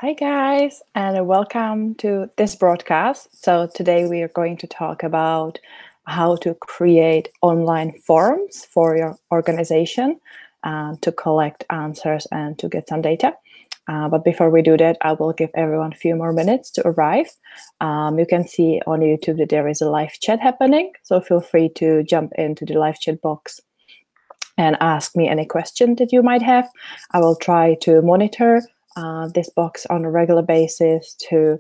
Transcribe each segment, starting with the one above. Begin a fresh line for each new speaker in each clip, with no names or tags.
Hi guys, and welcome to this broadcast. So today we are going to talk about how to create online forms for your organization to collect answers and to get some data. But before we do that, I will give everyone a few more minutes to arrive. You can see on YouTube that there is a live chat happening, so feel free to jump into the live chat box and ask me any question that you might have. I will try to monitor this box on a regular basis to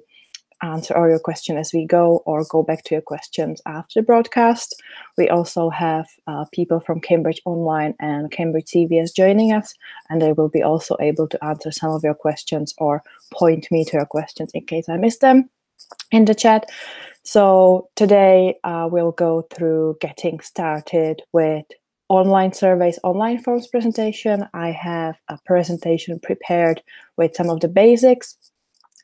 answer all your questions as we go or go back to your questions after the broadcast. We also have people from Cambridge Online and Cambridge CVS joining us, and they will be also able to answer some of your questions or point me to your questions in case I miss them in the chat. So today we'll go through getting started with online surveys, online forms presentation. I have a presentation prepared with some of the basics,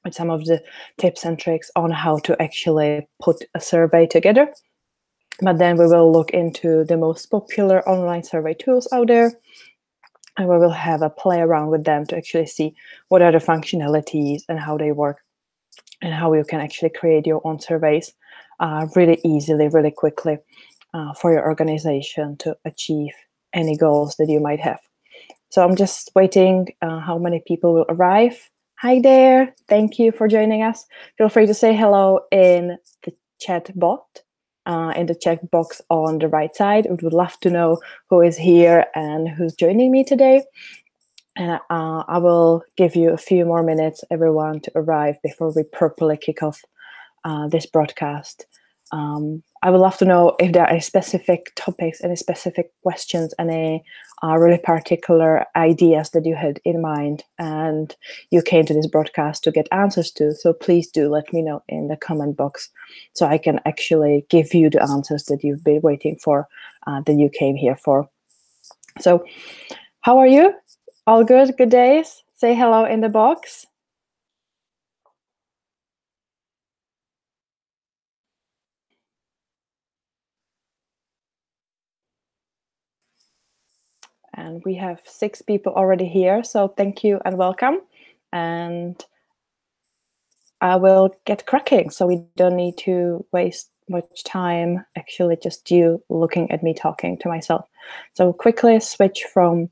with some of the tips and tricks on how to actually put a survey together. But then we will look into the most popular online survey tools out there, and we will have a play around with them to actually see what are the functionalities and how they work, and how you can actually create your own surveys really easily, really quickly for your organization to achieve any goals that you might have. So I'm just waiting how many people will arrive. Hi there, thank you for joining us. Feel free to say hello in the chat bot, in the chat box on the right side. We would love to know who is here and who's joining me today. And I will give you a few more minutes, everyone, to arrive before we properly kick off this broadcast. I would love to know if there are any specific topics, any specific questions, any really particular ideas that you had in mind and you came to this broadcast to get answers to. So please do let me know in the comment box so I can actually give you the answers that you've been waiting for, that you came here for. So how are you? All good? Good days? Say hello in the box. And we have 6 people already here, so thank you and welcome. And I will get cracking, so we don't need to waste much time, actually just you looking at me talking to myself. So quickly switch from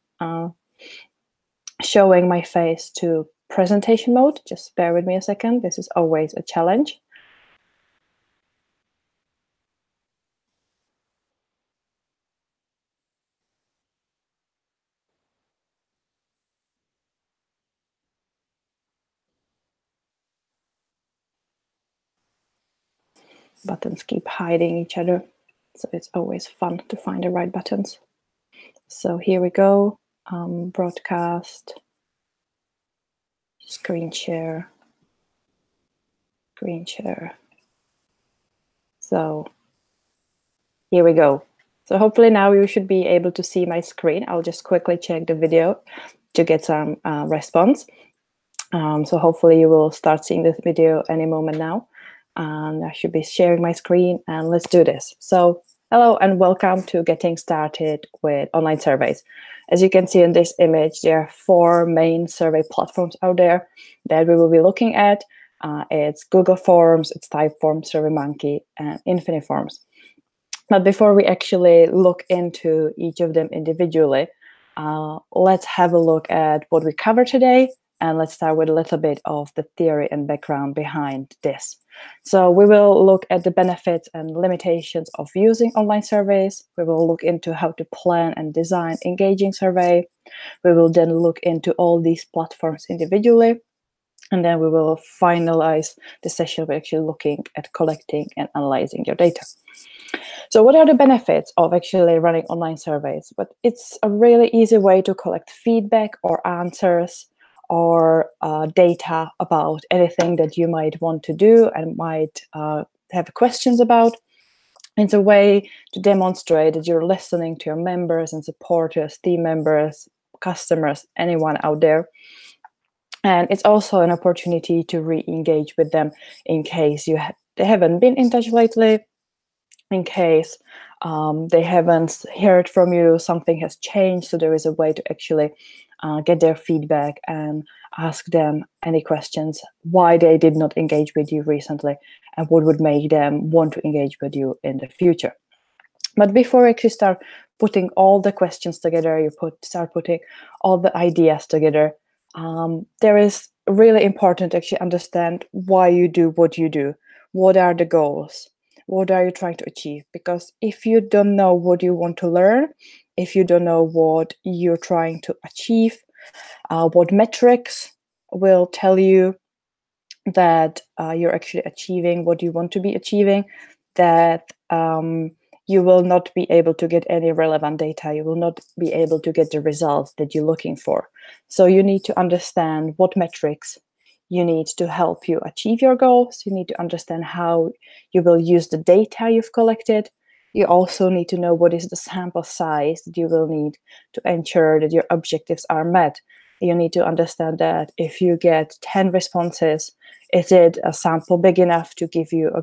showing my face to presentation mode. Just bear with me a second. This is always a challenge. Buttons keep hiding each other, so it's always fun to find the right buttons. So here we go. Broadcast, screen share. So here we go. So hopefully now you should be able to see my screen. I'll just quickly check the video to get some response. So hopefully you will start seeing this video any moment now. And I should be sharing my screen, and let's do this. So hello and welcome to getting started with online surveys. As you can see in this image, there are 4 main survey platforms out there that we will be looking at. It's Google Forms, it's Typeform, SurveyMonkey, and Infiniforms. But before we actually look into each of them individually, let's have a look at what we cover today. And let's start with a little bit of the theory and background behind this. So we will look at the benefits and limitations of using online surveys. We will look into how to plan and design engaging survey. We will then look into all these platforms individually. And then we will finalize the session by actually looking at collecting and analyzing your data. So what are the benefits of actually running online surveys? But it's a really easy way to collect feedback or answers or data about anything that you might want to do and might have questions about. It's a way to demonstrate that you're listening to your members and supporters, team members, customers, anyone out there. And it's also an opportunity to re-engage with them in case they haven't been in touch lately, in case they haven't heard from you, something has changed. So there is a way to actually get their feedback, and ask them any questions why they did not engage with you recently and what would make them want to engage with you in the future. But before you actually start putting all the questions together, you start putting all the ideas together, there is really important to actually understand why you do what you do. What are the goals? What are you trying to achieve? Because if you don't know what you want to learn, if you don't know what you're trying to achieve, what metrics will tell you that you're actually achieving what you want to be achieving, that you will not be able to get any relevant data. You will not be able to get the results that you're looking for. So you need to understand what metrics you need to help you achieve your goals. You need to understand how you will use the data you've collected. You also need to know what is the sample size that you will need to ensure that your objectives are met. You need to understand that if you get 10 responses, is it a sample big enough to give you a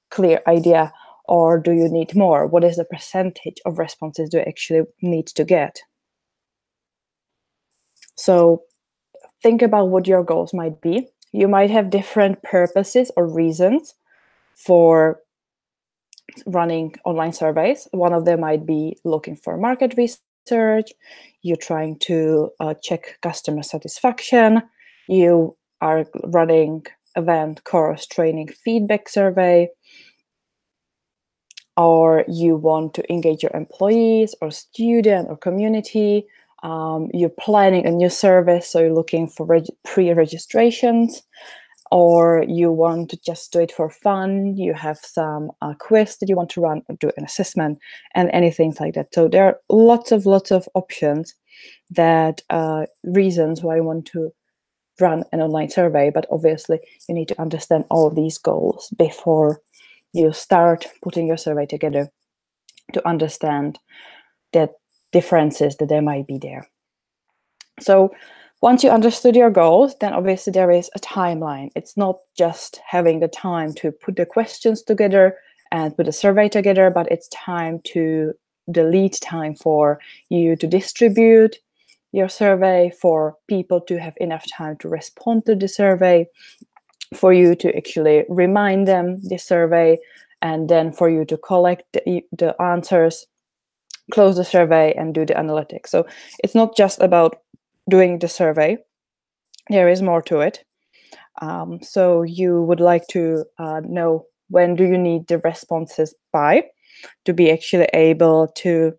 clear idea, or do you need more? What is the percentage of responses do you actually need to get? So think about what your goals might be. You might have different purposes or reasons for running online surveys. One of them might be looking for market research. You're trying to check customer satisfaction. You are running event, course, training, feedback survey, or you want to engage your employees or student or community. You're planning a new service, so you're looking for pre-registrations, or you want to just do it for fun. You have some quiz that you want to run, or do an assessment, and anything like that. So there are lots of options, that reasons why you want to run an online survey. But obviously you need to understand all of these goals before you start putting your survey together, to understand the differences that there might be there. So once you understood your goals, then obviously there is a timeline. It's not just having the time to put the questions together and put a survey together, but it's time to the lead time for you to distribute your survey, for people to have enough time to respond to the survey, for you to actually remind them the survey, and then for you to collect the answers, close the survey, and do the analytics. So it's not just about doing the survey. There is more to it. So you would like to know, when do you need the responses by, to be actually able to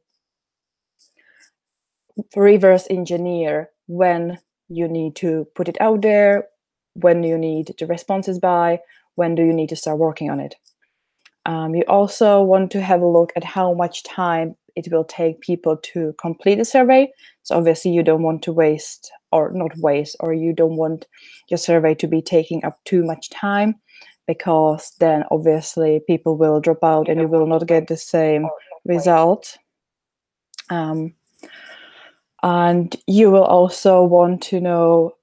reverse engineer when you need to put it out there, when you need the responses by, when do you need to start working on it. You also want to have a look at how much time it will take people to complete the survey. So obviously you don't want to waste, or not waste, or you don't want your survey to be taking up too much time, because then obviously people will drop out and you will not get the same result. And you will also want to know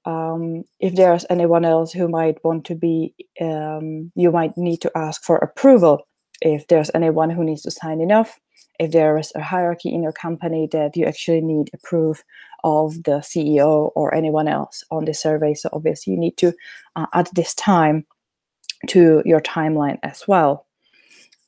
if there's anyone else who might want to be, you might need to ask for approval. If there's anyone who needs to sign it off, if there is a hierarchy in your company that you actually need approve of the CEO or anyone else on the survey. So obviously you need to add this time to your timeline as well.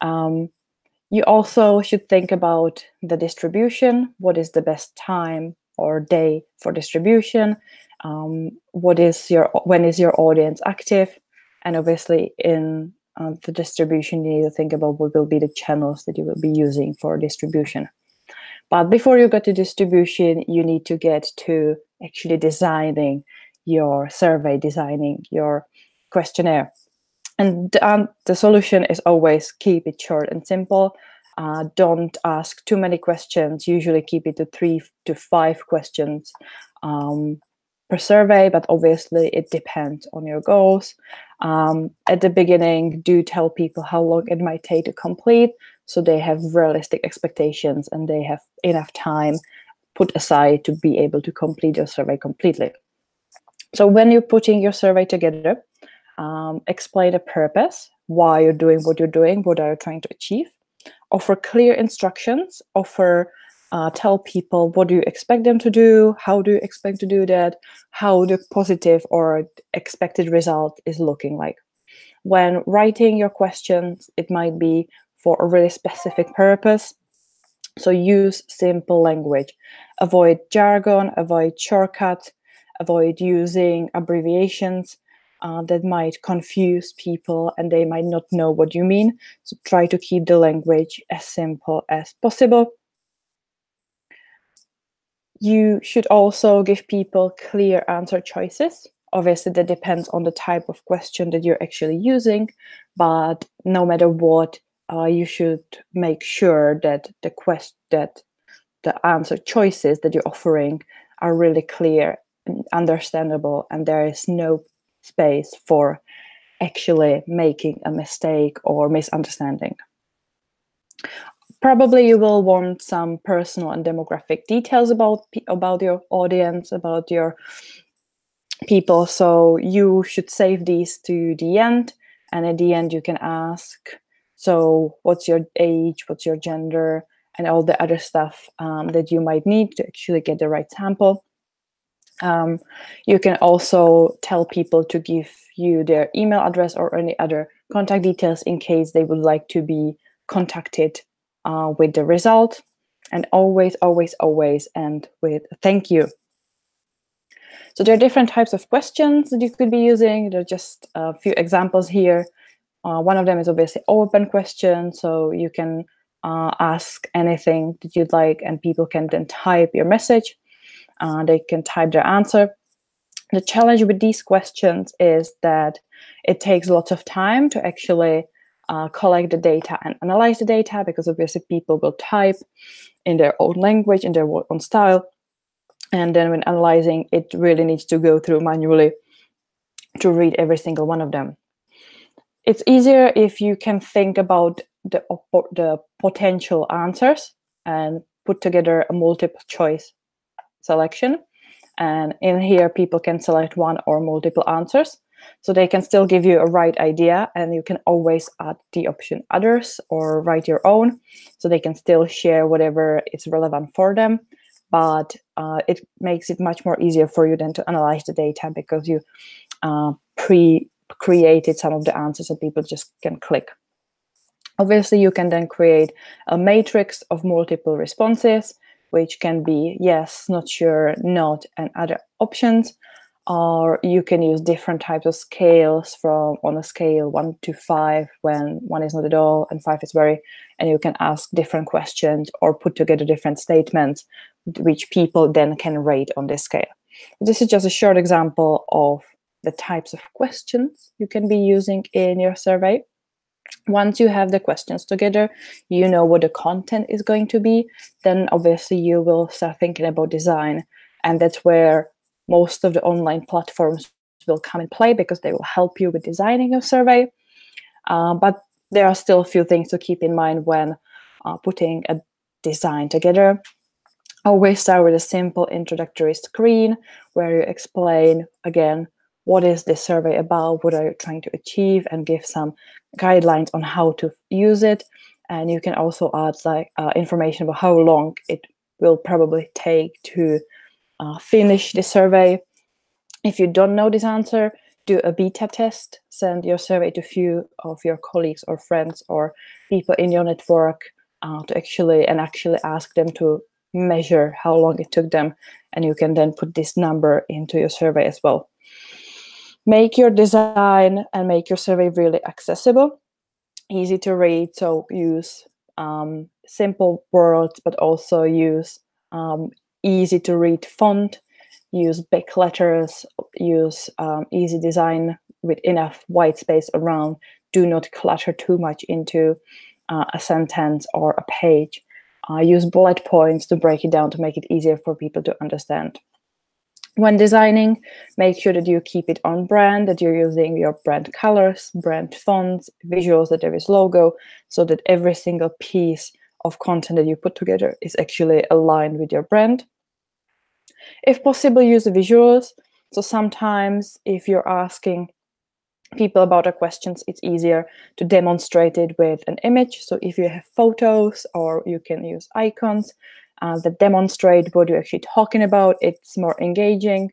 You also should think about the distribution. What is the best time or day for distribution? When is your audience active? And obviously in the distribution, you need to think about what will be the channels that you will be using for distribution. But before you get to distribution, you need to get to actually designing your survey, designing your questionnaire. And the solution is always keep it short and simple. Don't ask too many questions. Usually keep it to 3 to 5 questions per survey, but obviously it depends on your goals. At the beginning, do tell people how long it might take to complete, so they have realistic expectations and they have enough time put aside to be able to complete your survey completely. So when you're putting your survey together, explain the purpose, why you're doing what you're doing, what are you trying to achieve. Offer clear instructions, offer tell people what do you expect them to do, how do you expect to do that, how the positive or expected result is looking like. When writing your questions, it might be for a really specific purpose. So use simple language, avoid jargon, avoid shortcuts, avoid using abbreviations that might confuse people and they might not know what you mean. So try to keep the language as simple as possible. You should also give people clear answer choices. Obviously, that depends on the type of question that you're actually using, but no matter what, you should make sure that the answer choices that you're offering are really clear and understandable, and there is no space for actually making a mistake or misunderstanding. Probably you will want some personal and demographic details about your audience, about your people. So you should save these to the end. And at the end, you can ask, so what's your age, what's your gender, and all the other stuff that you might need to actually get the right sample. You can also tell people to give you their email address or any other contact details in case they would like to be contacted with the result. And always, always, always end with a thank you. So there are different types of questions that you could be using. There are just a few examples here. One of them is obviously open question. So you can ask anything that you'd like and people can then type your message. They can type their answer. The challenge with these questions is that it takes lots of time to actually collect the data and analyze the data, because obviously people will type in their own language, in their own style. And then when analyzing, it really needs to go through manually to read every single one of them. It's easier if you can think about the potential answers and put together a multiple choice selection. And in here, people can select one or multiple answers. So they can still give you a right idea, and you can always add the option others or write your own. So they can still share whatever is relevant for them. But it makes it much more easier for you then to analyze the data, because you pre-created some of the answers that people just can click. Obviously, you can then create a matrix of multiple responses, which can be yes, not sure, not, and other options. Or you can use different types of scales from on a scale 1 to 5, when 1 is not at all and 5 is very, and you can ask different questions or put together different statements which people then can rate on this scale. This is just a short example of the types of questions you can be using in your survey. Once you have the questions together, you know what the content is going to be, then obviously you will start thinking about design. And that's where most of the online platforms will come in play, because they will help you with designing your survey. But there are still a few things to keep in mind when putting a design together. Always start with a simple introductory screen where you explain, again, what is this survey about, what are you trying to achieve, and give some guidelines on how to use it. And you can also add information about how long it will probably take to finish the survey. If you don't know this answer, do a beta test. Send your survey to a few of your colleagues or friends or people in your network to actually ask them to measure how long it took them, and you can then put this number into your survey as well. Make your design and make your survey really accessible, easy to read. So use simple words, but also use easy to read font, use big letters, use easy design with enough white space around. Do not clutter too much into a sentence or a page. Use bullet points to break it down to make it easier for people to understand. When designing, make sure that you keep it on brand, that you're using your brand colors, brand fonts, visuals, that there is logo, so that every single piece of content that you put together is actually aligned with your brand. If possible, use the visuals. So sometimes if you're asking people about their questions, it's easier to demonstrate it with an image. So if you have photos, or you can use icons, that demonstrate what you're actually talking about. It's more engaging.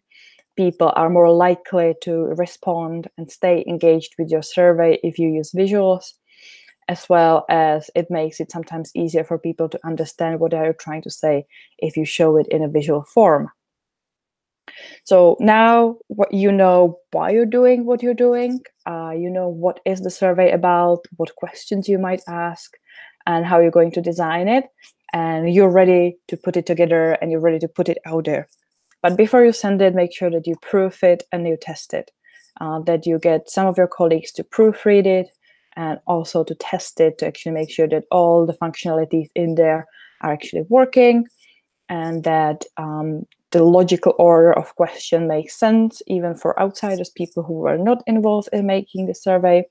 People are more likely to respond and stay engaged with your survey if you use visuals, as well as it makes it sometimes easier for people to understand what you're trying to say if you show it in a visual form. So now you know why you're doing what you're doing, you know what is the survey about, what questions you might ask, and how you're going to design it, and you're ready to put it together and you're ready to put it out there. But before you send it, make sure that you proof it and you test it, that you get some of your colleagues to proofread it and also to test it to actually make sure that all the functionalities in there are actually working, and that the logical order of question makes sense, even for outsiders, people who were not involved in making the survey.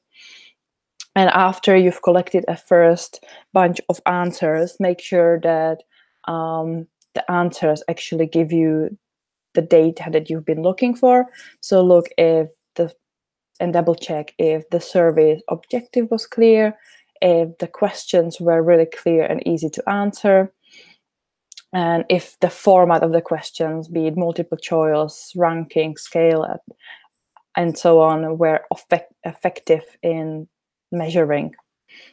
And after you've collected a first bunch of answers, make sure that the answers actually give you the data that you've been looking for. So look and double check if the survey objective was clear, if the questions were really clear and easy to answer, and if the format of the questions, be it multiple choice, ranking, scale, and so on, were effective in measuring.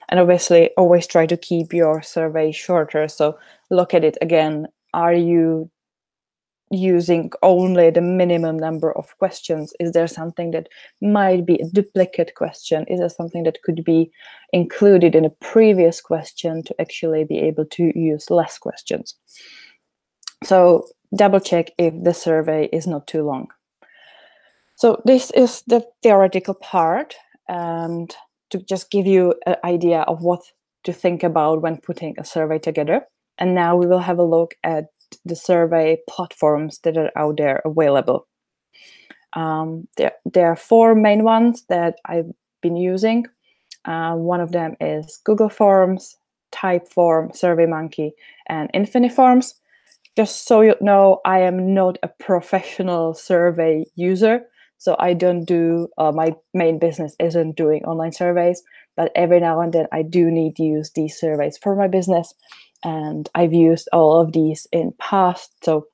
And obviously, always try to keep your survey shorter. So look at it again. Are you using only the minimum number of questions? Is there something that might be a duplicate question? Is there something that could be included in a previous question to actually be able to use less questions? So double check if the survey is not too long. So this is the theoretical part, and to just give you an idea of what to think about when putting a survey together. And now we will have a look at the survey platforms that are out there available. There are 4 main ones that I've been using. One of them is Google Forms, Typeform, SurveyMonkey, and Infiniforms. Just so you know, I am not a professional survey user, so I don't do, my main business isn't doing online surveys, but every now and then I do need to use these surveys for my business, and I've used all of these in past, so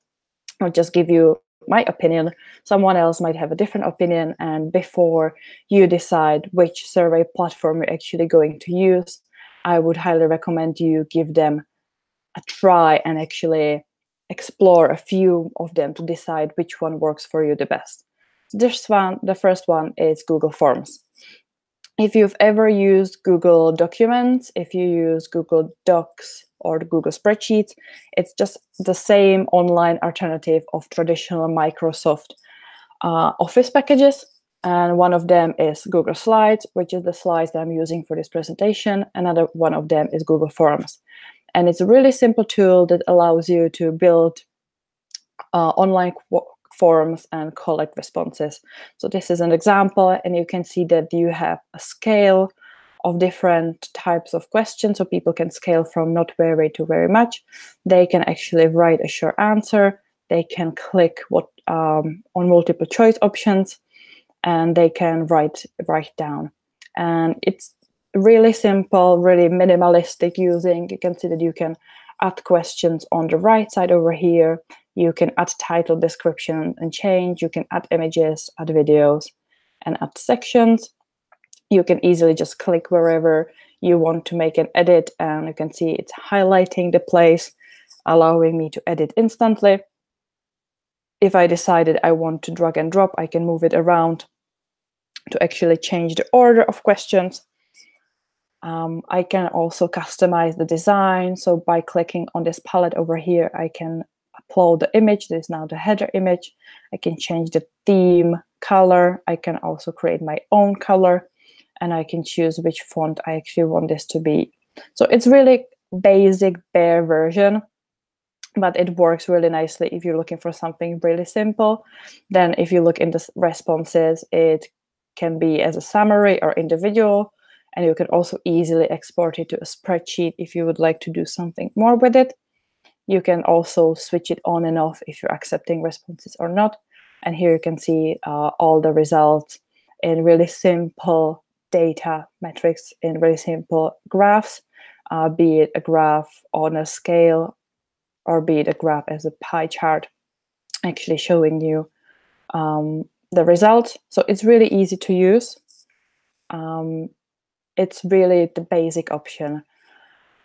I'll just give you my opinion. Someone else might have a different opinion, and before you decide which survey platform you're actually going to use, I would highly recommend you give them a try and actually explore a few of them to decide which one works for you the best. The first one is Google Forms. If you've ever used Google Documents, if you use Google Docs or Google Spreadsheets, it's just the same online alternative of traditional Microsoft Office packages. And one of them is Google Slides, which is the slides that I'm using for this presentation. Another one of them is Google Forms. And it's a really simple tool that allows you to build online forms and collect responses. So this is an example, and you can see that you have a scale of different types of questions. So people can scale from not very to very much. They can actually write a short answer. They can click on multiple choice options, and they can write down. And it's really simple, really minimalistic using. You can see that you can add questions on the right side over here. You can add title, description, and change. You can add images, add videos, and add sections. You can easily just click wherever you want to make an edit, and you can see it's highlighting the place, allowing me to edit instantly. If I decided I want to drag and drop, I can move it around to actually change the order of questions. I can also customize the design. So by clicking on this palette over here, I can upload the image. This is now the header image. I can change the theme, color. I can also create my own color, and I can choose which font I actually want this to be. So it's really basic, bare version, but it works really nicely if you're looking for something really simple. Then if you look in the responses, it can be as a summary or individual, and you can also easily export it to a spreadsheet if you would like to do something more with it. You can also switch it on and off if you're accepting responses or not. And here you can see all the results in really simple data metrics, in really simple graphs, be it a graph on a scale or be it a graph as a pie chart, actually showing you the result. So it's really easy to use. It's really the basic option.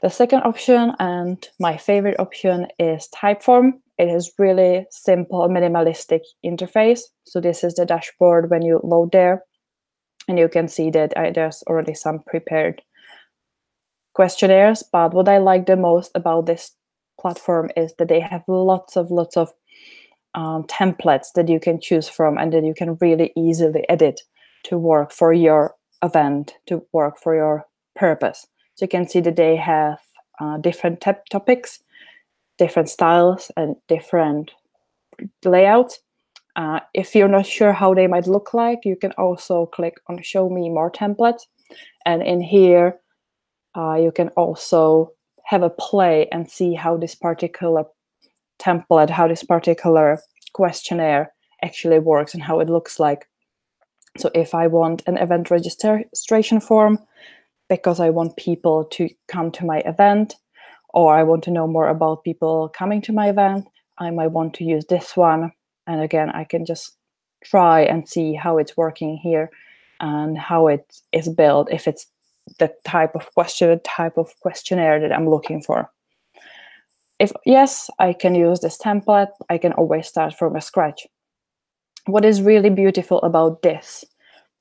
The second option, and my favorite option, is Typeform. It is really simple, minimalistic interface. So this is the dashboard when you load there, and you can see that there's already some prepared questionnaires. But what I like the most about this platform is that they have lots of templates that you can choose from, and that you can really easily edit to work for your event, to work for your purpose. So you can see that they have different topics, different styles, and different layouts. If you're not sure how they might look like, you can also click on Show Me More Templates. And in here, you can also have a play and see how this particular template, how this particular questionnaire actually works and how it looks like. So if I want an event registration form because I want people to come to my event, or I want to know more about people coming to my event, I might want to use this one. And again, I can just try and see how it's working here and how it is built, if it's the type of questionnaire that I'm looking for. If yes, I can use this template, I can always start from scratch. What is really beautiful about this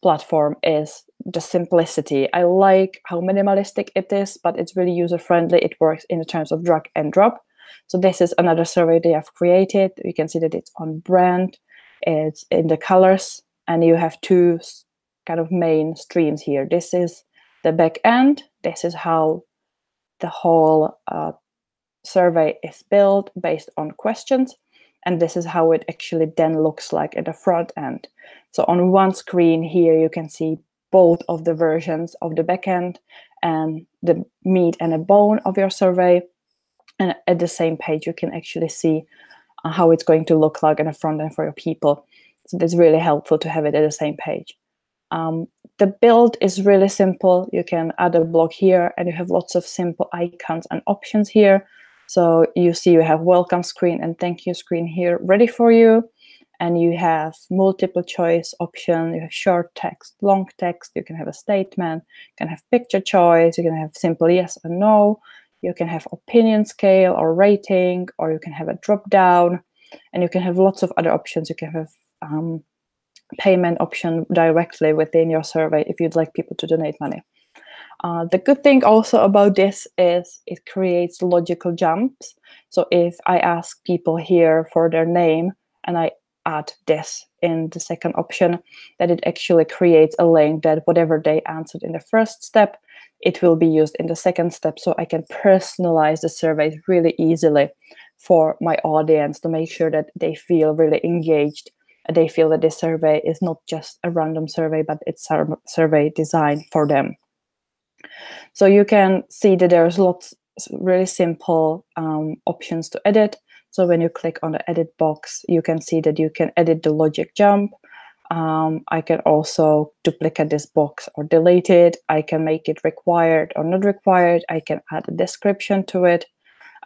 platform is the simplicity. I like how minimalistic it is, but it's really user-friendly. It works in terms of drag and drop. So this is another survey they have created. You can see that it's on brand, it's in the colors, and you have two kind of main streams here. This is the back end. This is how the whole survey is built based on questions. And this is how it actually then looks like at the front end. So on one screen here, you can see both of the versions of the backend and the meat and the bone of your survey. And at the same page, you can actually see how it's going to look like in the front end for your people. So it's really helpful to have it at the same page. The build is really simple. You can add a block here, and you have lots of simple icons and options here. So you see you have welcome screen and thank you screen here ready for you. And you have multiple choice option. You have short text, long text. You can have a statement. You can have picture choice. You can have simple yes and no. You can have opinion scale or rating, or you can have a drop down. And you can have lots of other options. You can have payment option directly within your survey if you'd like people to donate money. The good thing also about this is it creates logical jumps. So if I ask people here for their name and I add this in the second option, that it actually creates a link that whatever they answered in the first step, it will be used in the second step. So I can personalize the survey really easily for my audience to make sure that they feel really engaged. They feel that this survey is not just a random survey, but it's a survey designed for them. So you can see that there's lots really simple options to edit. So when you click on the edit box, you can see that you can edit the logic jump. I can also duplicate this box or delete it. I can make it required or not required. I can add a description to it.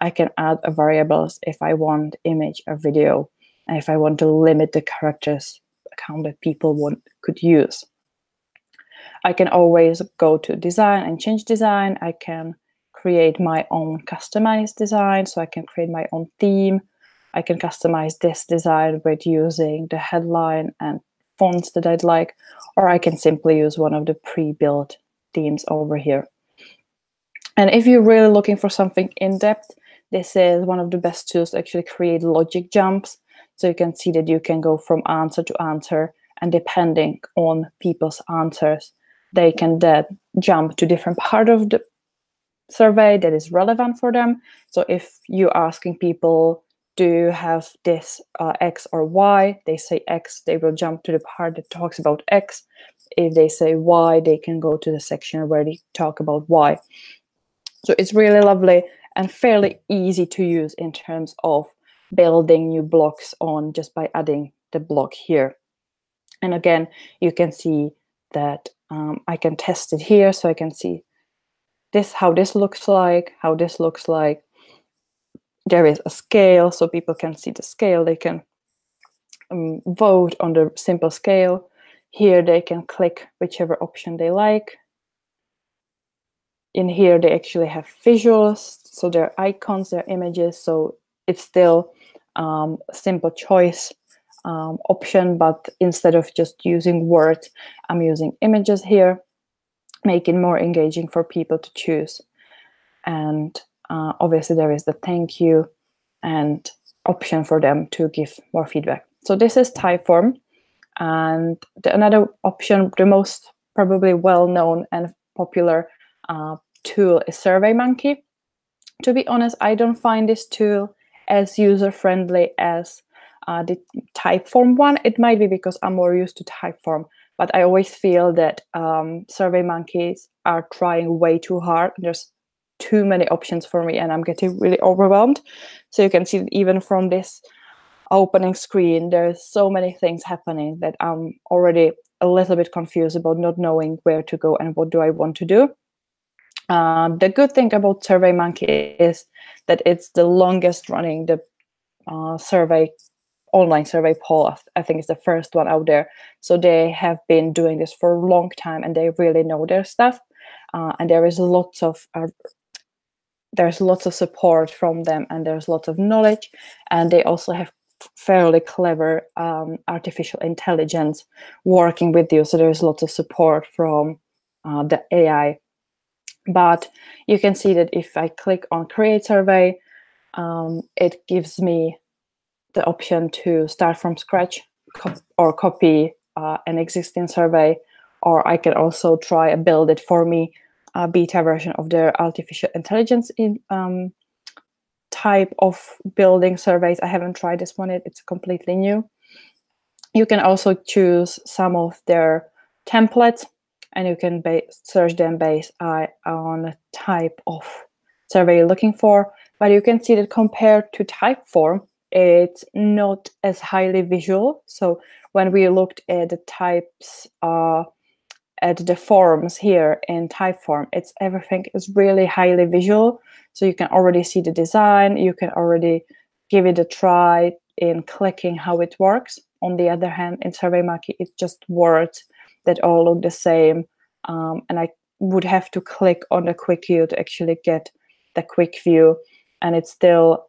I can add a variables if I want image or video, and if I want to limit the characters count that people could use. I can always go to design and change design. I can create my own customized design. So I can create my own theme. I can customize this design with using the headline and fonts that I'd like, or I can simply use one of the pre-built themes over here. And if you're really looking for something in-depth, this is one of the best tools to actually create logic jumps. So you can see that you can go from answer to answer, and depending on people's answers, they can then jump to different part of the survey that is relevant for them. So if you're asking people, do you have this X or Y? They say X, they will jump to the part that talks about X. If they say Y, they can go to the section where they talk about Y. So it's really lovely and fairly easy to use in terms of building new blocks on just by adding the block here. And again, you can see that I can test it here. So I can see this, how this looks like, how this looks like. There is a scale, so people can see the scale. They can vote on the simple scale. Here they can click whichever option they like. In here they actually have visuals, so they're icons, they're images, so it's still a simple choice option, but instead of just using words, I'm using images here, making more engaging for people to choose. And obviously there is the thank you and option for them to give more feedback. So this is Typeform. And another option, the most probably well-known and popular tool is SurveyMonkey. To be honest, I don't find this tool as user-friendly as the Typeform one. It might be because I'm more used to Typeform, but I always feel that SurveyMonkeys are trying way too hard. There's too many options for me and I'm getting really overwhelmed. So you can see that even from this opening screen, there's so many things happening that I'm already a little bit confused about not knowing where to go and what do I want to do. The good thing about SurveyMonkey is that it's the longest running online survey poll. I think it's the first one out there. So they have been doing this for a long time and they really know their stuff. And there's lots of support from them and there's lots of knowledge. And they also have fairly clever artificial intelligence working with you. So there's lots of support from the AI. But you can see that if I click on Create Survey, it gives me the option to start from scratch or copy an existing survey, or I can also try and build it for me, a beta version of their artificial intelligence in type of building surveys. I haven't tried this one yet, it's completely new. You can also choose some of their templates and you can search them based on the type of survey you're looking for. But you can see that compared to Typeform, it's not as highly visual. So when we looked at the types, at the forms here in Typeform, everything is really highly visual. So you can already see the design, you can already give it a try in clicking how it works. On the other hand, in SurveyMonkey, it's just words that all look the same. And I would have to click on the quick view to actually get the quick view. And it still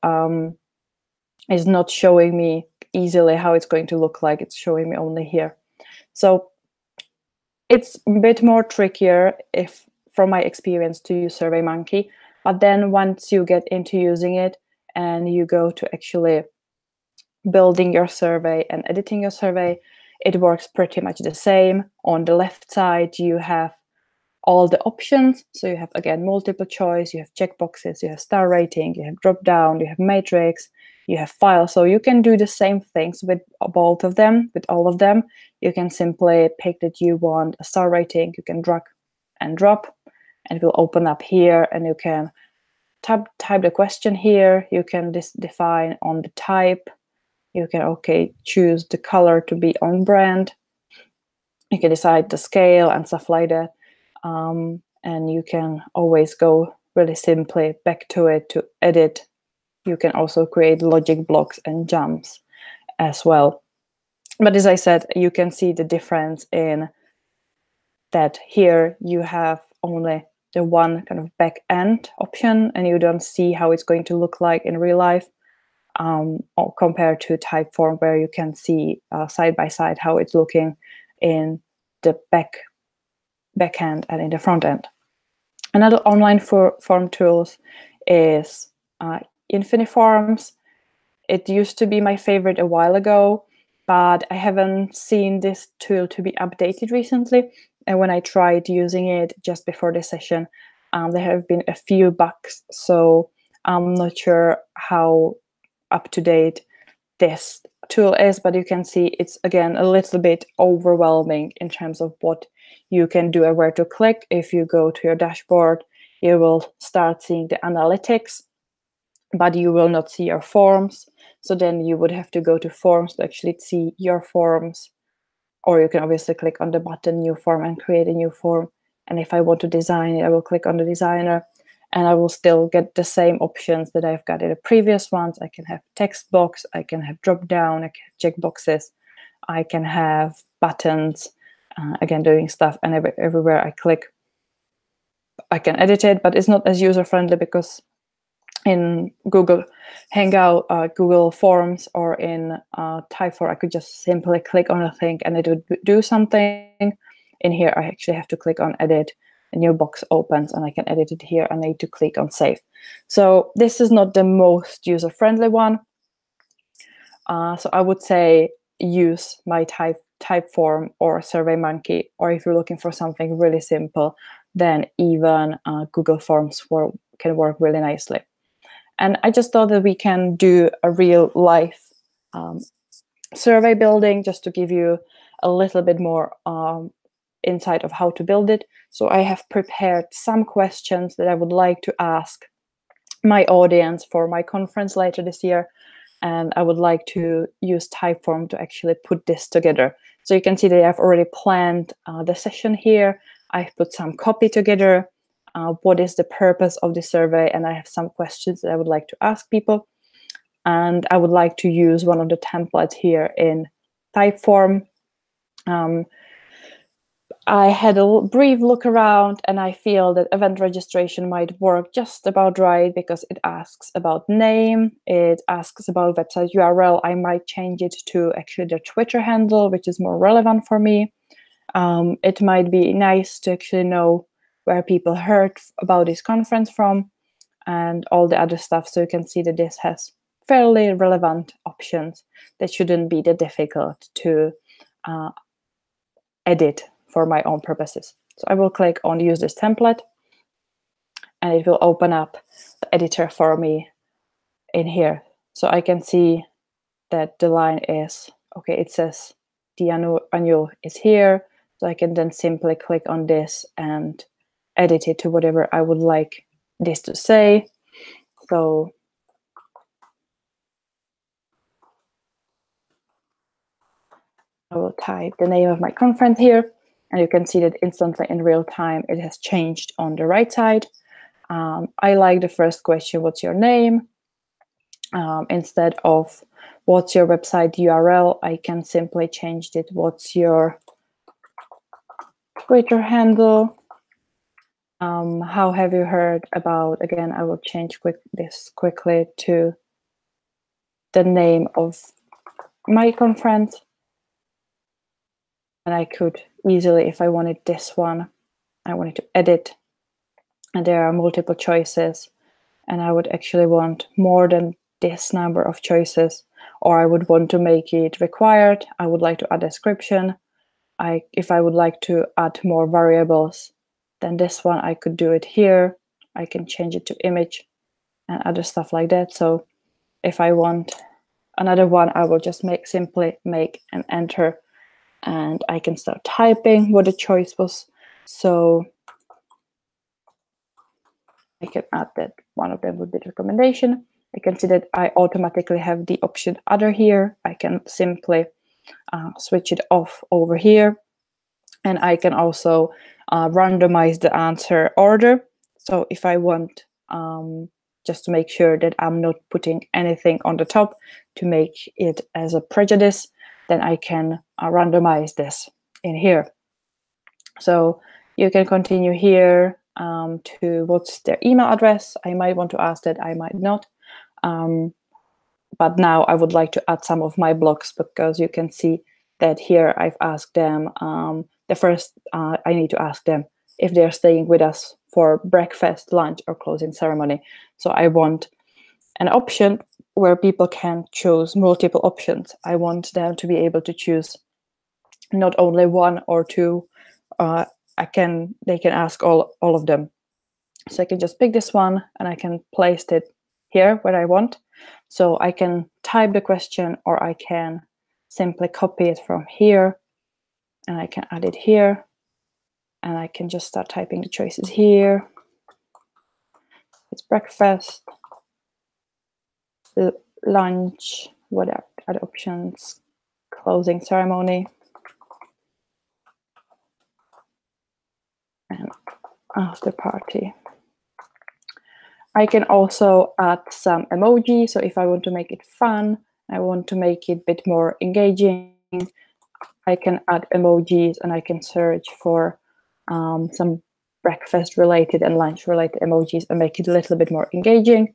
is not showing me easily how it's going to look like. It's showing me only here. So it's a bit more trickier, if from my experience, to use SurveyMonkey. But then once you get into using it and you go to actually building your survey and editing your survey, it works pretty much the same. On the left side, you have all the options. So you have, again, multiple choice, you have checkboxes, you have star rating, you have drop down, you have matrix, you have file. So you can do the same things with both of them, with all of them. You can simply pick that you want a star rating, you can drag and drop, and it will open up here, and you can type the question here. You can define on the type. You can, choose the color to be on brand. You can decide the scale and stuff like that. And you can always go really simply back to it to edit. You can also create logic blocks and jumps as well. But as I said, you can see the difference in that here you have only the one kind of back end option and you don't see how it's going to look like in real life, or compared to Typeform, where you can see side by side how it's looking in the back end and in the front end. Another online form tools is Infiniforms. It used to be my favorite a while ago, but I haven't seen this tool to be updated recently. And when I tried using it just before this session, there have been a few bugs. So I'm not sure how up to date this tool is, but you can see it's, again, a little bit overwhelming in terms of what you can do and where to click. If you go to your dashboard, you will start seeing the analytics, but you will not see your forms. So then you would have to go to forms to actually see your forms, or you can obviously click on the button new form and create a new form. And if I want to design it, I will click on the designer and I will still get the same options that I've got in the previous ones. I can have text box, I can have drop down, I can have check boxes, I can have buttons, again doing stuff, and everywhere I click I can edit it, but it's not as user-friendly because in Google Hangout, Google Forms, or in Typeform, I could just simply click on a thing and it would do something. In here, I actually have to click on edit, a new box opens, and I can edit it here. I need to click on save. So this is not the most user-friendly one. So I would say use my Typeform or SurveyMonkey, or if you're looking for something really simple, then even Google Forms can work really nicely. And I just thought that we can do a real life survey building just to give you a little bit more insight of how to build it. So I have prepared some questions that I would like to ask my audience for my conference later this year. And I would like to use Typeform to actually put this together. So you can see that I've already planned the session here. I've put some copy together. What is the purpose of the survey? And I have some questions that I would like to ask people. And I would like to use one of the templates here in Typeform. I had a brief look around, and I feel that event registration might work just about right because it asks about name, it asks about website URL. I might change it to actually the Twitter handle, which is more relevant for me. It might be nice to actually know where people heard about this conference from and all the other stuff. So you can see that this has fairly relevant options that shouldn't be that difficult to edit for my own purposes. So I will click on use this template, and it will open up the editor for me in here. So I can see that the line is, okay, it says the annual is here. So I can then simply click on this and edit it to whatever I would like this to say. So I will type the name of my conference here, and you can see that instantly in real time it has changed on the right side. I like the first question, what's your name? Instead of what's your website URL, I can simply change it, what's your Twitter handle? How have you heard about, again, I will change this quickly to the name of my conference. And I could easily, if I wanted this one, I wanted to edit, and there are multiple choices, and I would actually want more than this number of choices, or I would want to make it required. I would like to add a description. If I would like to add more variables than this one, I could do it here. I can change it to image and other stuff like that. So if I want another one, I will just simply make an enter, and I can start typing what the choice was. So I can add that one of them would be the recommendation. I can see that I automatically have the option other here. I can simply switch it off over here. And I can also randomize the answer order. So if I want, just to make sure that I'm not putting anything on the top to make it as a prejudice, then I can randomize this in here. So you can continue here to what's their email address. I might want to ask that, I might not. But now I would like to add some of my blocks, because you can see that here I've asked them, the first, I need to ask them if they're staying with us for breakfast, lunch, or closing ceremony. So I want an option where people can choose multiple options. I want them to be able to choose not only one or two. They can ask all of them. So I can just pick this one, and I can place it here where I want. So I can type the question, or I can simply copy it from here, and I can add it here, and I can just start typing the choices here. It's breakfast, lunch, what are other options, closing ceremony, and after party. I can also add some emoji. So if I want to make it fun, I want to make it a bit more engaging, I can add emojis and I can search for some breakfast related and lunch related emojis and make it a little bit more engaging.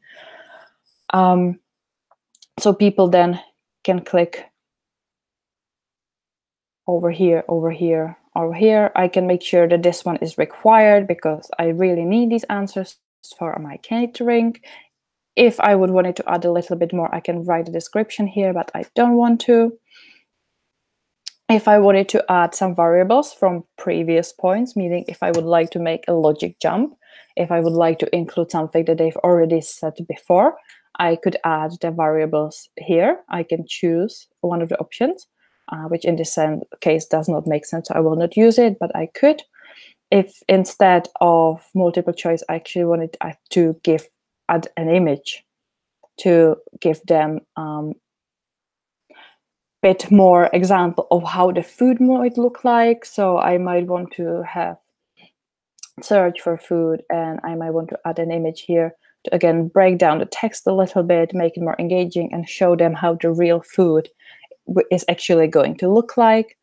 So people then can click over here, over here, over here. I can make sure that this one is required because I really need these answers for my catering. If I would want it to add a little bit more, I can write a description here, but I don't want to. If I wanted to add some variables from previous points, meaning if I would like to make a logic jump, if I would like to include something that they've already said before, I could add the variables here. I can choose one of the options, which in this case does not make sense, so I will not use it, but I could. If instead of multiple choice, I actually wanted to add an image to give them bit more example of how the food might look like. So I might want to have search for food, and I might want to add an image here to again break down the text a little bit, make it more engaging, and show them how the real food is actually going to look like.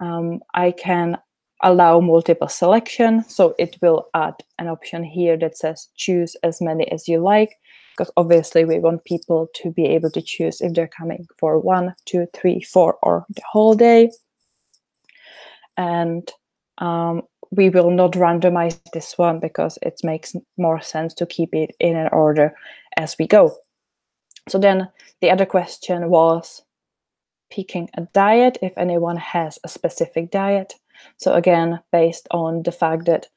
I can allow multiple selection, so it will add an option here that says choose as many as you like, because obviously we want people to be able to choose if they're coming for 1, 2, 3, 4 or the whole day. And we will not randomize this one because it makes more sense to keep it in an order as we go. So then the other question was picking a diet, if anyone has a specific diet. So again, based on the fact that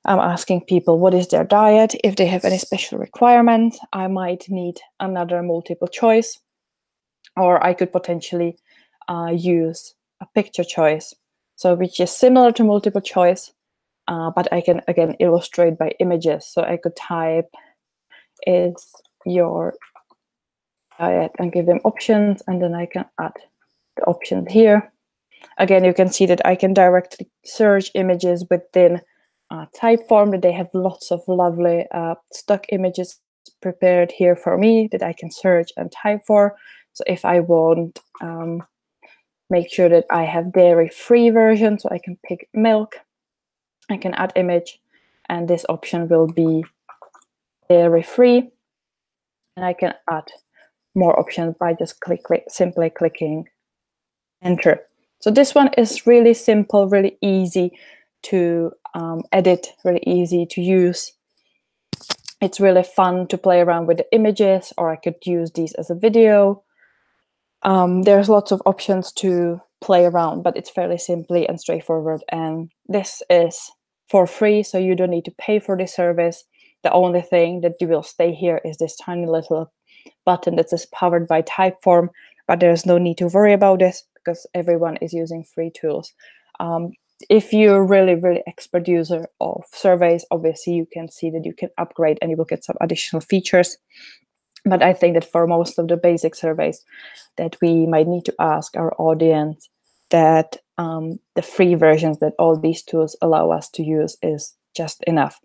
I'm asking people what is their diet, if they have any special requirements, I might need another multiple choice, or I could potentially use a picture choice. So which is similar to multiple choice, but I can again illustrate by images. So I could type, is your diet, and give them options, and then I can add the options here. Again, you can see that I can directly search images within Typeform, that they have lots of lovely stock images prepared here for me that I can search and type for. So if I want make sure that I have dairy-free version, so I can pick milk, I can add image, and this option will be dairy-free, and I can add more options by just simply clicking enter. So this one is really simple, really easy to edit, really easy to use. It's really fun to play around with the images, or I could use these as a video. There's lots of options to play around, but it's fairly simply and straightforward. And this is for free, so you don't need to pay for this service. The only thing that you will stay here is this tiny little button that says powered by Typeform, but there's no need to worry about this because everyone is using free tools. If you're really, really expert user of surveys, obviously you can see that you can upgrade and you will get some additional features. But I think that for most of the basic surveys that we might need to ask our audience, that the free versions that all these tools allow us to use is just enough.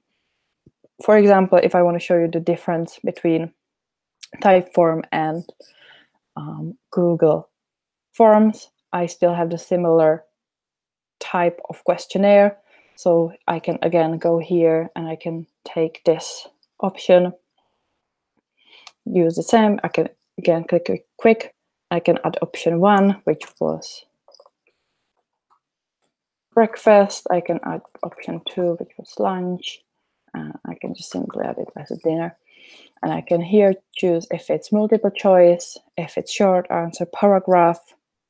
For example, if I want to show you the difference between Typeform and Google Forms, I still have the similar type of questionnaire. So I can again go here and I can take this option, use the same. I can again click quick. I can add option 1, which was breakfast. I can add option 2, which was lunch. I can just simply add it as a dinner. And I can here choose if it's multiple choice, if it's short answer paragraph,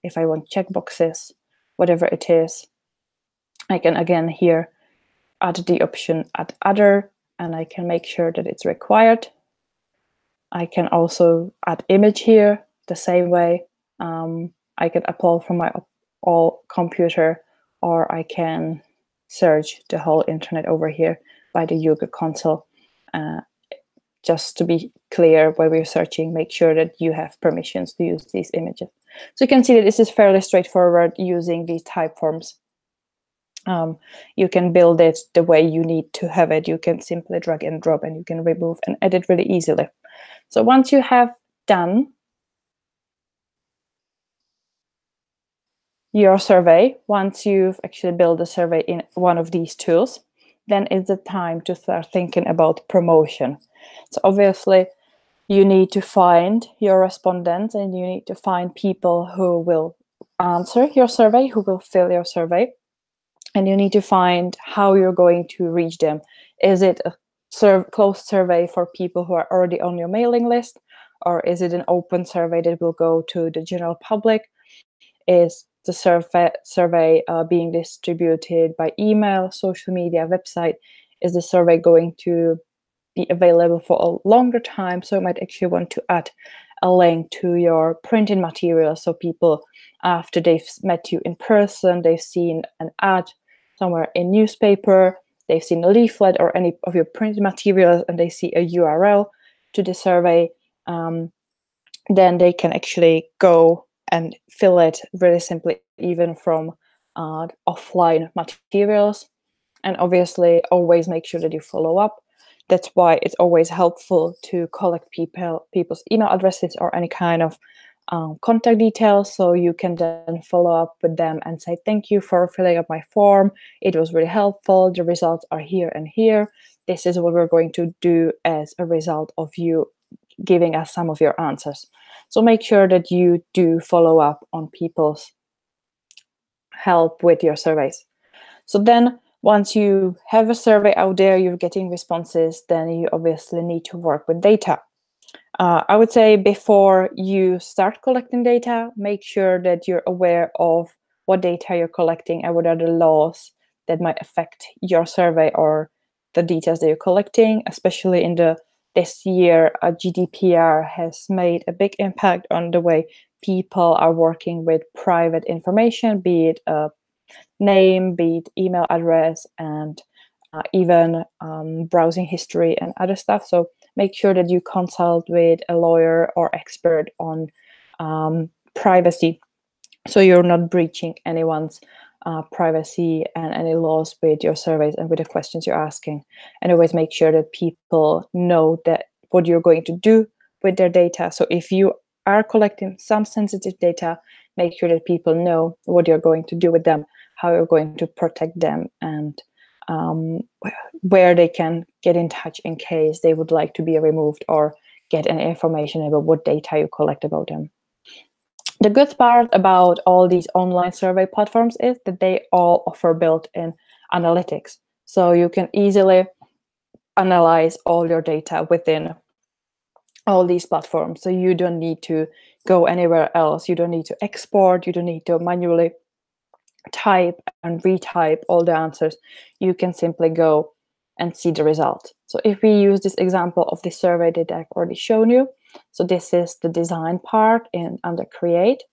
if I want checkboxes, whatever it is. I can again here add the option add other, and I can make sure that it's required. I can also add image here the same way. I can upload from my all computer, or I can search the whole internet over here by the Yoga console. Just to be clear, when we're searching, make sure that you have permissions to use these images. So you can see that this is fairly straightforward using these type forms. You can build it the way you need to have it. You can simply drag and drop, and you can remove and edit really easily. So once you have done your survey, once you've actually built a survey in one of these tools, then it's the time to start thinking about promotion. So obviously, you need to find your respondents, and you need to find people who will answer your survey, who will fill your survey. And you need to find how you're going to reach them. Is it a closed survey for people who are already on your mailing list? Or is it an open survey that will go to the general public? Is the survey being distributed by email, social media, website? Is the survey going to be available for a longer time? So you might actually want to add a link to your printed material, so people, after they've met you in person, they've seen an ad somewhere in newspaper, they've seen a leaflet or any of your printed materials, and they see a URL to the survey, then they can actually go and fill it really simply, even from offline materials. And obviously, always make sure that you follow up. That's why it's always helpful to collect people's email addresses or any kind of contact details, so you can then follow up with them and say, thank you for filling up my form. It was really helpful. The results are here and here. This is what we're going to do as a result of you giving us some of your answers. So make sure that you do follow up on people's help with your surveys. So then once you have a survey out there, you're getting responses, then you obviously need to work with data. I would say before you start collecting data, make sure that you're aware of what data you're collecting and what are the laws that might affect your survey or the details that you're collecting. Especially in this year, GDPR has made a big impact on the way people are working with private information, be it a name, be it email address, and even browsing history and other stuff. So make sure that you consult with a lawyer or expert on privacy, so you're not breaching anyone's privacy and any laws with your surveys and with the questions you're asking. And always make sure that people know that what you're going to do with their data. So if you are collecting some sensitive data, make sure that people know what you're going to do with them, how you're going to protect them, and where they can get in touch in case they would like to be removed or get any information about what data you collect about them. The good part about all these online survey platforms is that they all offer built-in analytics. So you can easily analyze all your data within all these platforms. So you don't need to go anywhere else. You don't need to export. You don't need to manually type and retype all the answers. You can simply go and see the result. So if we use this example of the survey that I've already shown you, so this is the design part under create.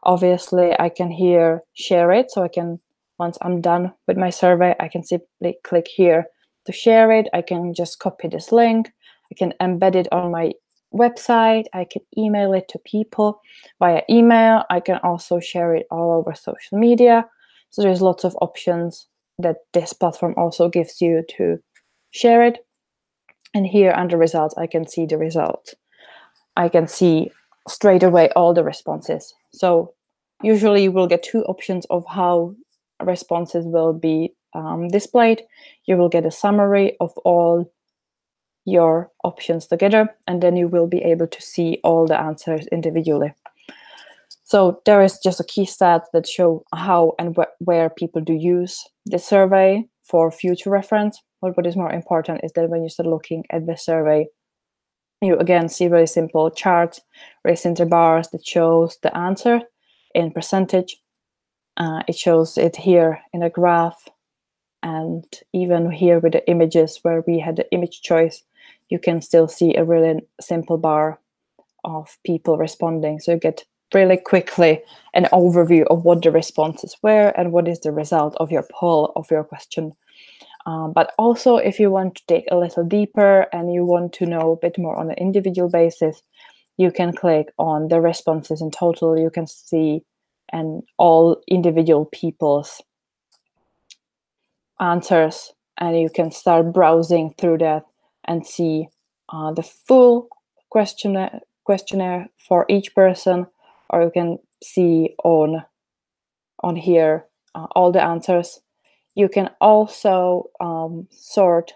Obviously, I can here share it. So I can, once I'm done with my survey, I can simply click here to share it. I can just copy this link. I can embed it on my website. I can email it to people via email. I can also share it all over social media. So there's lots of options that this platform also gives you to share it. And here under results, I can see the result. I can see straight away all the responses. So usually you will get two options of how responses will be displayed. You will get a summary of all your options together, and then you will be able to see all the answers individually. So there is just a key stats that show how and where people do use the survey for future reference. But what is more important is that when you start looking at the survey, you again see really simple charts, really center bars that shows the answer in percentage. It shows it here in a graph, and even here with the images where we had the image choice, you can still see a really simple bar of people responding. So you get really quickly an overview of what the responses were and what is the result of your poll, of your question. But also, if you want to dig a little deeper and you want to know a bit more on an individual basis, you can click on the responses in total. You can see and all individual people's answers, and you can start browsing through that and see the full questionnaire for each person, or you can see on here all the answers. You can also sort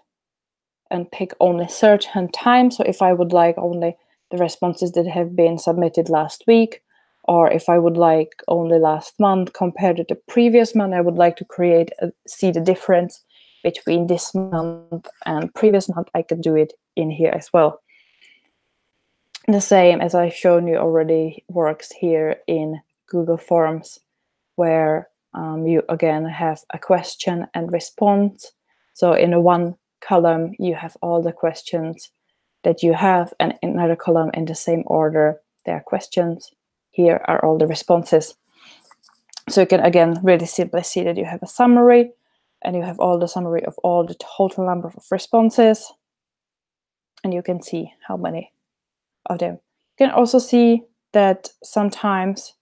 and pick only certain time. So if I would like only the responses that have been submitted last week, or if I would like only last month compared to the previous month, I would like to see the difference between this month and previous month, I could do it in here as well. The same as I've shown you already works here in Google Forms, where you again have a question and response. So in one column, you have all the questions that you have, and in another column in the same order, there are questions. Here are all the responses. So you can again really simply see that you have a summary, and you have all the summary of all the total number of responses, and you can see how many of them. You can also see that sometimes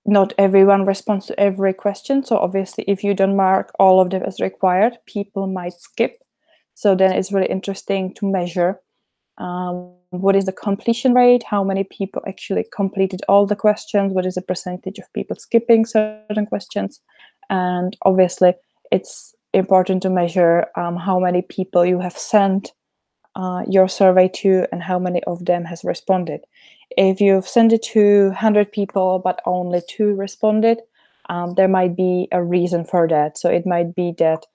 not everyone responds to every question. So obviously, if you don't mark all of them as required, people might skip. So then it's really interesting to measure what is the completion rate, how many people actually completed all the questions, what is the percentage of people skipping certain questions. And obviously, it's important to measure how many people you have sent your survey to and how many of them has responded. If you've sent it to 100 people but only 2 responded, there might be a reason for that. So it might be that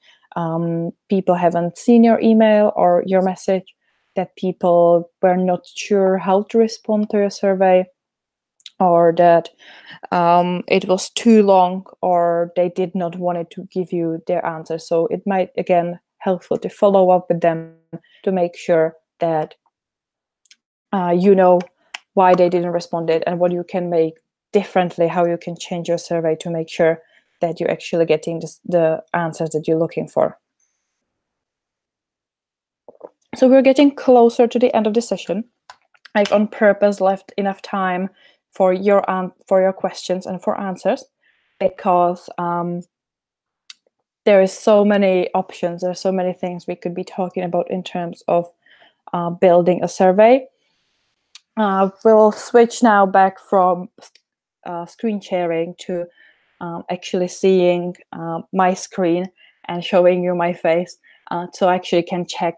people haven't seen your email or your message, that people were not sure how to respond to your survey, or that it was too long, or they did not want to give you their answer. So it might, again, helpful to follow up with them to make sure that you know why they didn't respond and what you can make differently, how you can change your survey to make sure that you're actually getting the answers that you're looking for. So we're getting closer to the end of the session. I've on purpose left enough time for your questions and for answers, because there is so many options. There are so many things we could be talking about in terms of building a survey. We'll switch now back from screen sharing to actually seeing my screen and showing you my face, so I actually can check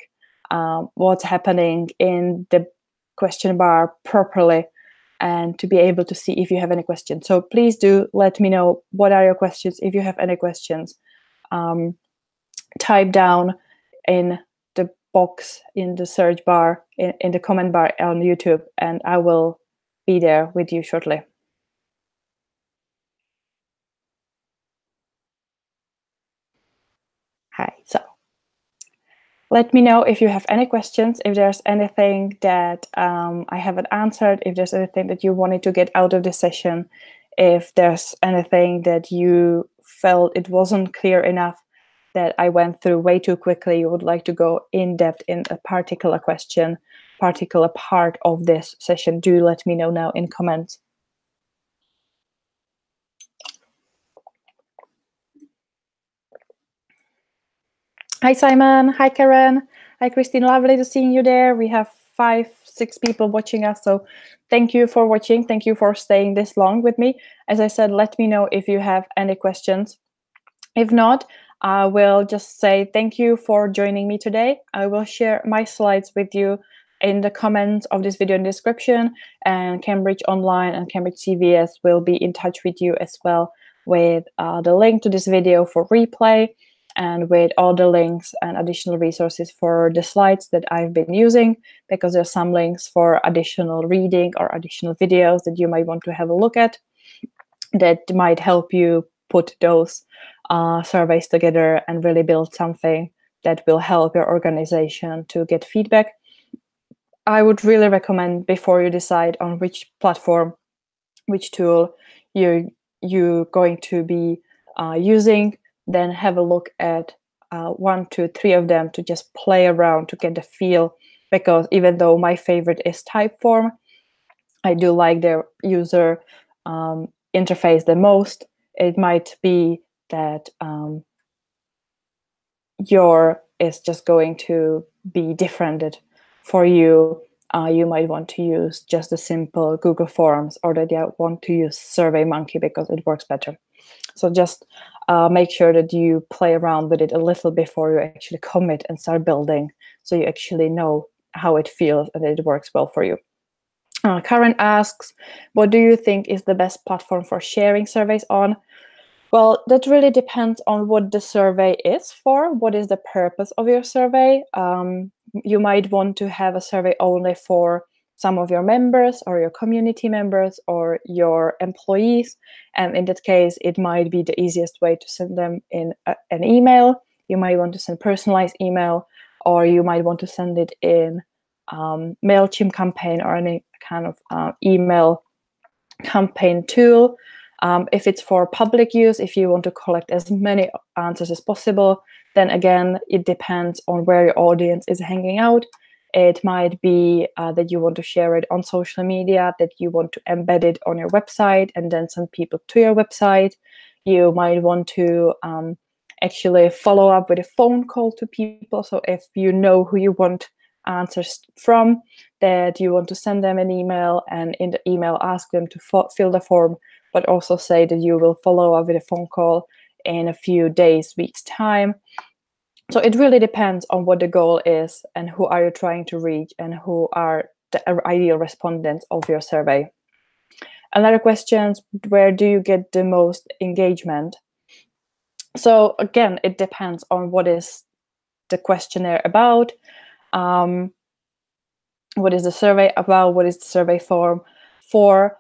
what's happening in the question bar properly, and to be able to see if you have any questions. So please do let me know what are your questions. If you have any questions, type down in the box in the search bar, in the comment bar on YouTube, and I will be there with you shortly. Hi, so let me know if you have any questions, if there's anything that I haven't answered, if there's anything that you wanted to get out of this session, if there's anything that you felt it wasn't clear enough, that I went through way too quickly, you would like to go in depth in a particular question, particular part of this session, do let me know now in comments. Hi, Simon. Hi, Karen. Hi, Christine. Lovely to see you there. We have 5-6 people watching us. So thank you for watching. Thank you for staying this long with me. As I said, let me know if you have any questions. If not, I will just say thank you for joining me today. I will share my slides with you in the comments of this video in description, and Cambridge Online and Cambridge CVS will be in touch with you as well with the link to this video for replay, and with all the links and additional resources for the slides that I've been using, because there are some links for additional reading or additional videos that you might want to have a look at that might help you put those surveys together and really build something that will help your organization to get feedback. I would really recommend, before you decide on which platform, which tool you're going to be using, then have a look at 1, 2, 3 of them to just play around to get the feel, because even though my favorite is Typeform, I do like their user interface the most. It might be that your is just going to be different for you. You might want to use just a simple Google Forms, or that you want to use SurveyMonkey because it works better. So just make sure that you play around with it a little before you actually commit and start building, so you actually know how it feels and it works well for you. Karen asks, what do you think is the best platform for sharing surveys on? Well, that really depends on what the survey is for. What is the purpose of your survey? You might want to have a survey only for some of your members or your community members or your employees. And in that case, it might be the easiest way to send them in an email. You might want to send personalized email, or you might want to send it in MailChimp campaign or any kind of email campaign tool. If it's for public use, if you want to collect as many answers as possible, then again, it depends on where your audience is hanging out. It might be that you want to share it on social media, that you want to embed it on your website and then send people to your website. You might want to actually follow up with a phone call to people. So if you know who you want answers from, that you want to send them an email, and in the email ask them to fill the form, but also say that you will follow up with a phone call in a few days, weeks time. So it really depends on what the goal is and who are you trying to reach and who are the ideal respondents of your survey. Another question, where do you get the most engagement? So again, it depends on what is the questionnaire about. What is the survey about? What is the survey form for?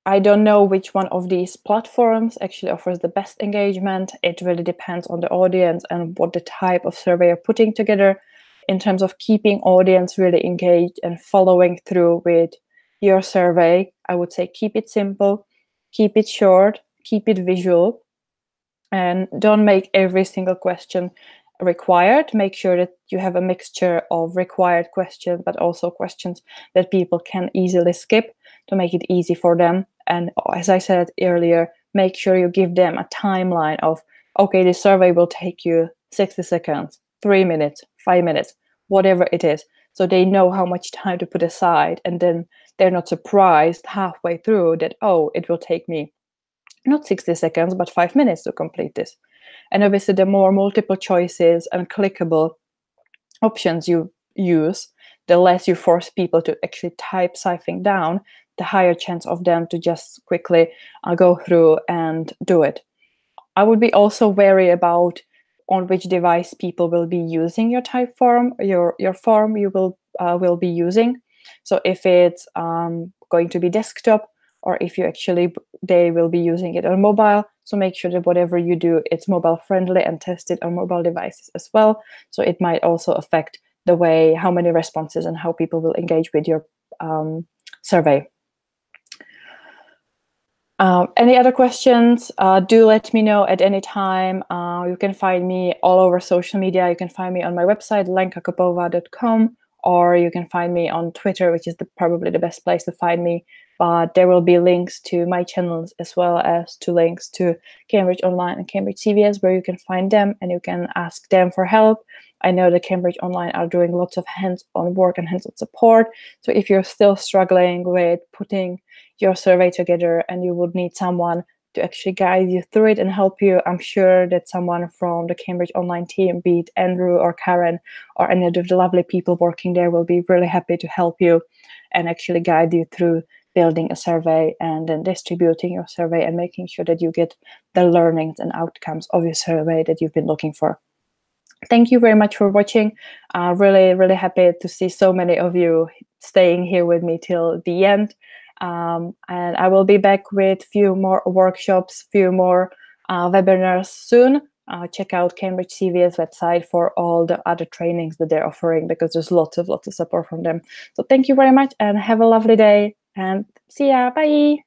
I don't know which one of these platforms actually offers the best engagement. It really depends on the audience and what the type of survey you're putting together. In terms of keeping audience really engaged and following through with your survey, I would say keep it simple, keep it short, keep it visual, and don't make every single question required. Make sure that you have a mixture of required questions, but also questions that people can easily skip to make it easy for them. And as I said earlier, make sure you give them a timeline of, okay, this survey will take you 60 seconds, 3 minutes, 5 minutes, whatever it is. So they know how much time to put aside, and then they're not surprised halfway through that, oh, it will take me not 60 seconds, but 5 minutes to complete this. And obviously, the more multiple choices and clickable options you use, the less you force people to actually type something down, the higher chance of them to just quickly go through and do it. I would be also wary about on which device people will be using your type form, your form you will be using. So if it's going to be desktop, or if they will be using it on mobile. So make sure that whatever you do, it's mobile friendly and tested on mobile devices as well. So it might also affect the way, how many responses and how people will engage with your survey. Any other questions? Do let me know at any time. You can find me all over social media. You can find me on my website, lenkakopova.com, or you can find me on Twitter, which is probably the best place to find me. But there will be links to my channels as well as to links to Cambridge Online and Cambridge CVS, where you can find them and you can ask them for help. I know that Cambridge Online are doing lots of hands-on work and hands-on support. So if you're still struggling with putting your survey together and you would need someone to actually guide you through it and help you, I'm sure that someone from the Cambridge Online team, be it Andrew or Karen or any of the lovely people working there, will be really happy to help you and actually guide you through building a survey and then distributing your survey and making sure that you get the learnings and outcomes of your survey that you've been looking for. Thank you very much for watching. Really, really happy to see so many of you staying here with me till the end. And I will be back with few more workshops, few more webinars soon. Check out Cambridge CVS website for all the other trainings that they're offering, because there's lots of support from them. So thank you very much and have a lovely day and see ya. Bye.